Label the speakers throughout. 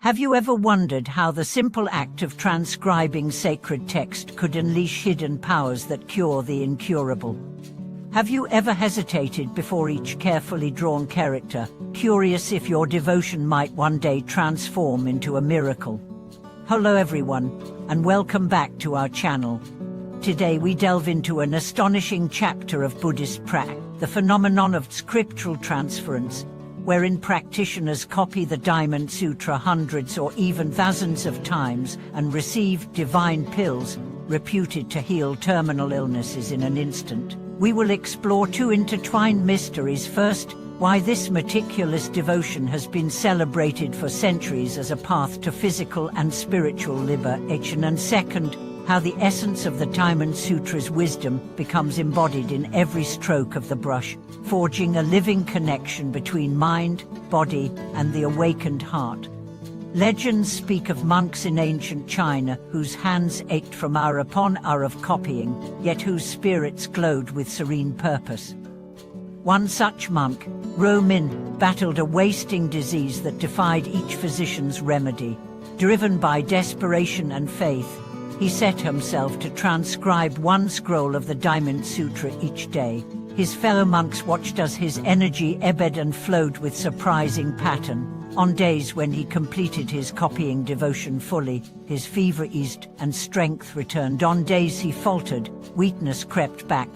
Speaker 1: Have you ever wondered how the simple act of transcribing sacred text could unleash hidden powers that cure the incurable? Have you ever hesitated before each carefully drawn character, curious if your devotion might one day transform into a miracle? Hello everyone, and welcome back to our channel. Today we delve into an astonishing chapter of Buddhist practice, the phenomenon of scriptural transference, wherein practitioners copy the Diamond Sutra hundreds or even thousands of times and receive divine pills reputed to heal terminal illnesses in an instant. We will explore two intertwined mysteries. First, why this meticulous devotion has been celebrated for centuries as a path to physical and spiritual liberation, and second, how the essence of the Diamond Sutra's wisdom becomes embodied in every stroke of the brush, forging a living connection between mind, body, and the awakened heart. Legends speak of monks in ancient China whose hands ached from hour upon hour of copying, yet whose spirits glowed with serene purpose. One such monk, Ro Min, battled a wasting disease that defied each physician's remedy. Driven by desperation and faith, he set himself to transcribe one scroll of the Diamond Sutra each day. His fellow monks watched as his energy ebbed and flowed with surprising pattern. On days when he completed his copying devotion fully, his fever eased and strength returned. On days he faltered, weakness crept back.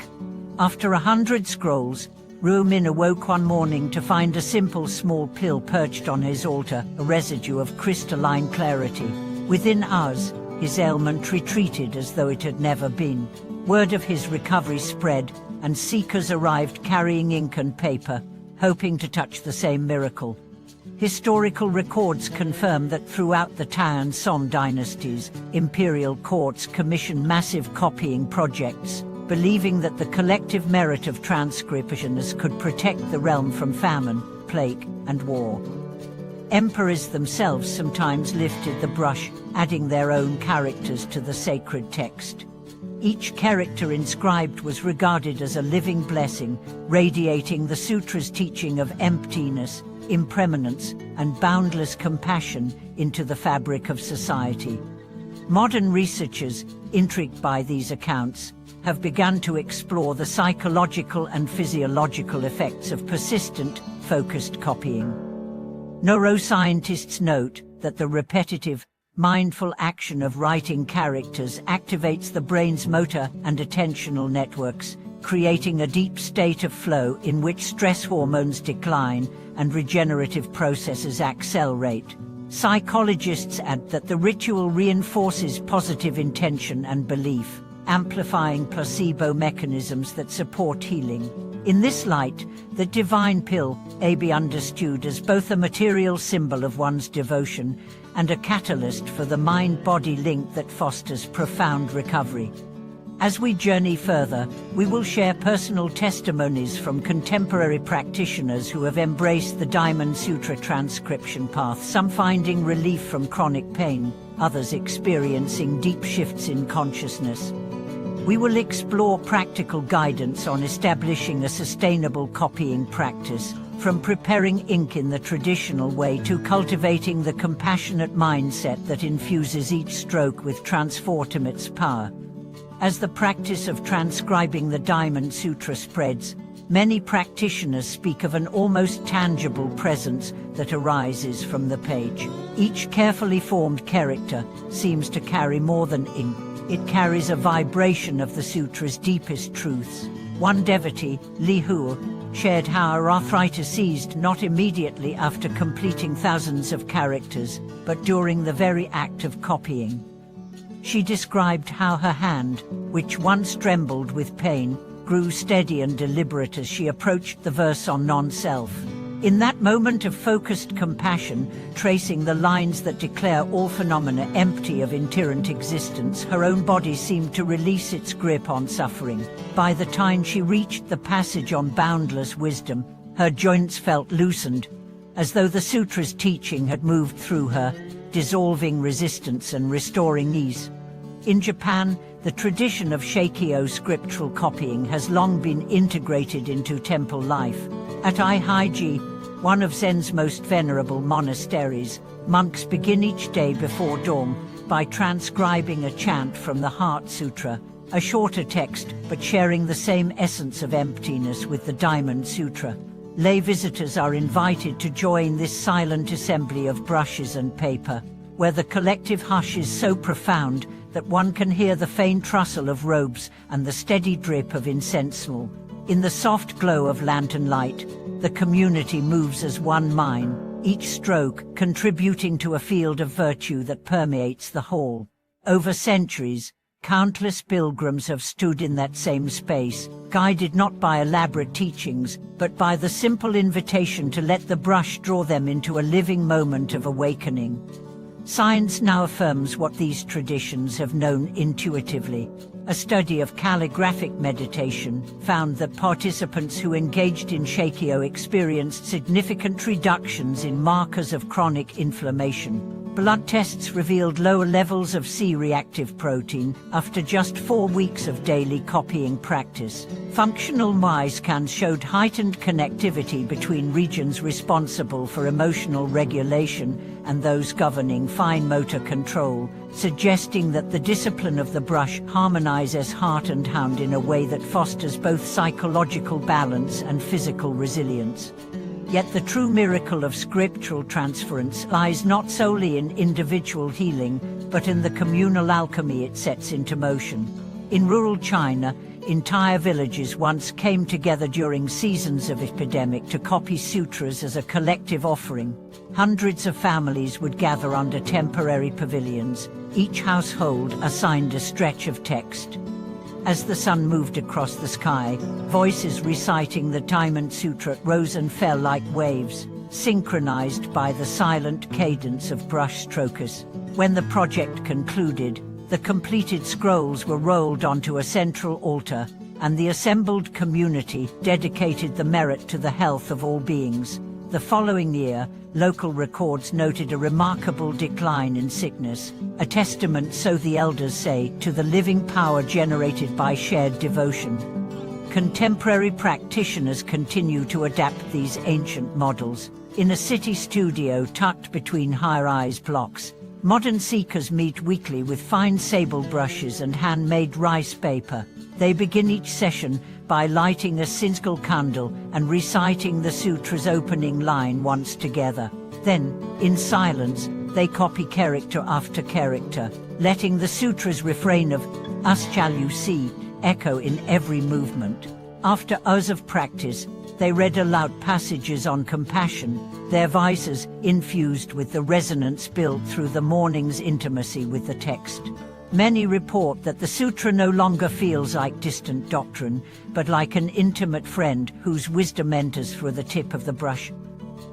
Speaker 1: After 100 scrolls, Ro Min awoke one morning to find a simple small pill perched on his altar, a residue of crystalline clarity. Within hours, his ailment retreated as though it had never been. Word of his recovery spread, and seekers arrived carrying ink and paper, hoping to touch the same miracle. Historical records confirm that throughout the Tang and Song dynasties, imperial courts commissioned massive copying projects, believing that the collective merit of transcriptionists could protect the realm from famine, plague, and war. Emperors themselves sometimes lifted the brush, adding their own characters to the sacred text. Each character inscribed was regarded as a living blessing, radiating the sutra's teaching of emptiness, impermanence, and boundless compassion into the fabric of society. Modern researchers, intrigued by these accounts, have begun to explore the psychological and physiological effects of persistent, focused copying. Neuroscientists note that the repetitive, mindful action of writing characters activates the brain's motor and attentional networks, creating a deep state of flow in which stress hormones decline and regenerative processes accelerate. Psychologists add that the ritual reinforces positive intention and belief, amplifying placebo mechanisms that support healing. In this light, the divine pill may be understood as both a material symbol of one's devotion and a catalyst for the mind-body link that fosters profound recovery. As we journey further, we will share personal testimonies from contemporary practitioners who have embraced the Diamond Sutra transcription path, some finding relief from chronic pain, others experiencing deep shifts in consciousness. We will explore practical guidance on establishing a sustainable copying practice, from preparing ink in the traditional way to cultivating the compassionate mindset that infuses each stroke with transformative power. As the practice of transcribing the Diamond Sutra spreads, many practitioners speak of an almost tangible presence that arises from the page. Each carefully formed character seems to carry more than ink. It carries a vibration of the sutra's deepest truths. One devotee, Li Hu, shared how her arthritis ceased not immediately after completing thousands of characters, but during the very act of copying. She described how her hand, which once trembled with pain, grew steady and deliberate as she approached the verse on non-self. In that moment of focused compassion, tracing the lines that declare all phenomena empty of inherent existence, her own body seemed to release its grip on suffering. By the time she reached the passage on boundless wisdom, her joints felt loosened, as though the sutra's teaching had moved through her, dissolving resistance and restoring ease. In Japan, the tradition of Shakyo scriptural copying has long been integrated into temple life. At Aihaiji, one of Zen's most venerable monasteries, Monks begin each day before dawn by transcribing a chant from the Heart Sutra, a shorter text but sharing the same essence of emptiness with the Diamond Sutra. Lay visitors are invited to join this silent assembly of brushes and paper, where the collective hush is so profound that one can hear the faint rustle of robes and the steady drip of incense smell. In the soft glow of lantern light, the community moves as one mind, each stroke contributing to a field of virtue that permeates the hall. Over centuries, countless pilgrims have stood in that same space, guided not by elaborate teachings, but by the simple invitation to let the brush draw them into a living moment of awakening. Science now affirms what these traditions have known intuitively. A study of calligraphic meditation found that participants who engaged in Shakyo experienced significant reductions in markers of chronic inflammation. Blood tests revealed lower levels of C-reactive protein after just 4 weeks of daily copying practice. Functional MRI scans showed heightened connectivity between regions responsible for emotional regulation and those governing fine motor control, suggesting that the discipline of the brush harmonizes heart and hand in a way that fosters both psychological balance and physical resilience. Yet the true miracle of scriptural transference lies not solely in individual healing, but in the communal alchemy it sets into motion. In rural China, entire villages once came together during seasons of epidemic to copy sutras as a collective offering. Hundreds of families would gather under temporary pavilions, each household assigned a stretch of text. As the sun moved across the sky, voices reciting the Diamond Sutra rose and fell like waves, synchronized by the silent cadence of brush strokers. When the project concluded, the completed scrolls were rolled onto a central altar, and the assembled community dedicated the merit to the health of all beings. The following year, local records noted a remarkable decline in sickness, a testament, so the elders say, to the living power generated by shared devotion. Contemporary practitioners continue to adapt these ancient models. In a city studio tucked between high-rise blocks, modern seekers meet weekly with fine sable brushes and handmade rice paper. They begin each session by lighting a single candle and reciting the sutra's opening line once together. Then, in silence, they copy character after character, letting the sutra's refrain of "Us shall you see" echo in every movement. After hours of practice, they read aloud passages on compassion, their voices infused with the resonance built through the morning's intimacy with the text. Many report that the sutra no longer feels like distant doctrine, but like an intimate friend whose wisdom enters through the tip of the brush.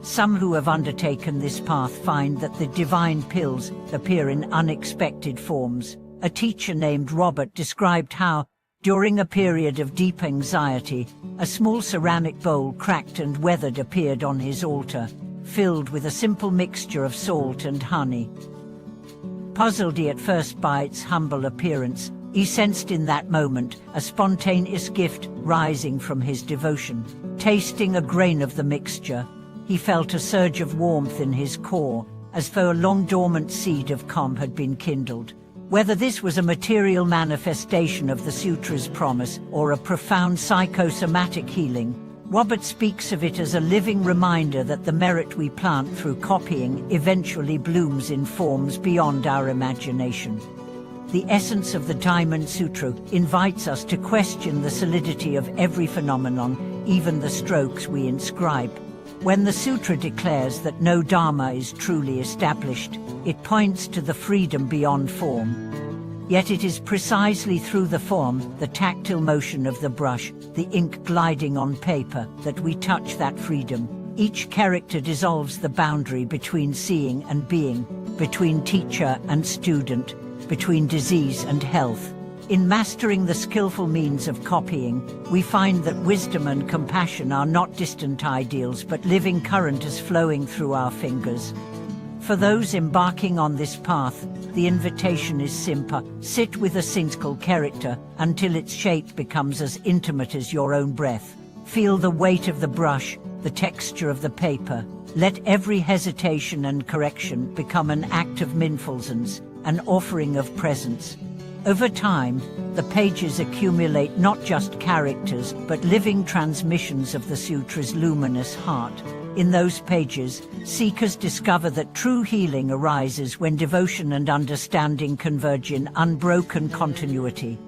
Speaker 1: Some who have undertaken this path find that the divine pills appear in unexpected forms. A teacher named Robert described how, during a period of deep anxiety, a small ceramic bowl cracked and weathered appeared on his altar, filled with a simple mixture of salt and honey. Puzzled at first by its humble appearance, he sensed in that moment a spontaneous gift rising from his devotion. Tasting a grain of the mixture, he felt a surge of warmth in his core, as though a long-dormant seed of calm had been kindled. Whether this was a material manifestation of the sutra's promise or a profound psychosomatic healing, Robert speaks of it as a living reminder that the merit we plant through copying eventually blooms in forms beyond our imagination. The essence of the Diamond Sutra invites us to question the solidity of every phenomenon, even the strokes we inscribe. When the sutra declares that no dharma is truly established, it points to the freedom beyond form. Yet it is precisely through the form, the tactile motion of the brush, the ink gliding on paper, that we touch that freedom. Each character dissolves the boundary between seeing and being, between teacher and student, between disease and health. In mastering the skillful means of copying, we find that wisdom and compassion are not distant ideals but living currents flowing through our fingers. For those embarking on this path, the invitation is simple: sit with a single character until its shape becomes as intimate as your own breath. Feel the weight of the brush, the texture of the paper, Let every hesitation and correction become an act of mindfulness, an offering of presence. Over time, the pages accumulate not just characters, but living transmissions of the Sutra's luminous heart. In those pages, seekers discover that true healing arises when devotion and understanding converge in unbroken continuity.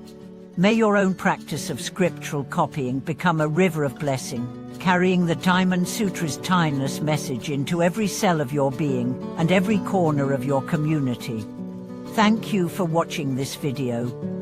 Speaker 1: May your own practice of scriptural copying become a river of blessing, carrying the Diamond Sutra's timeless message into every cell of your being and every corner of your community. Thank you for watching this video.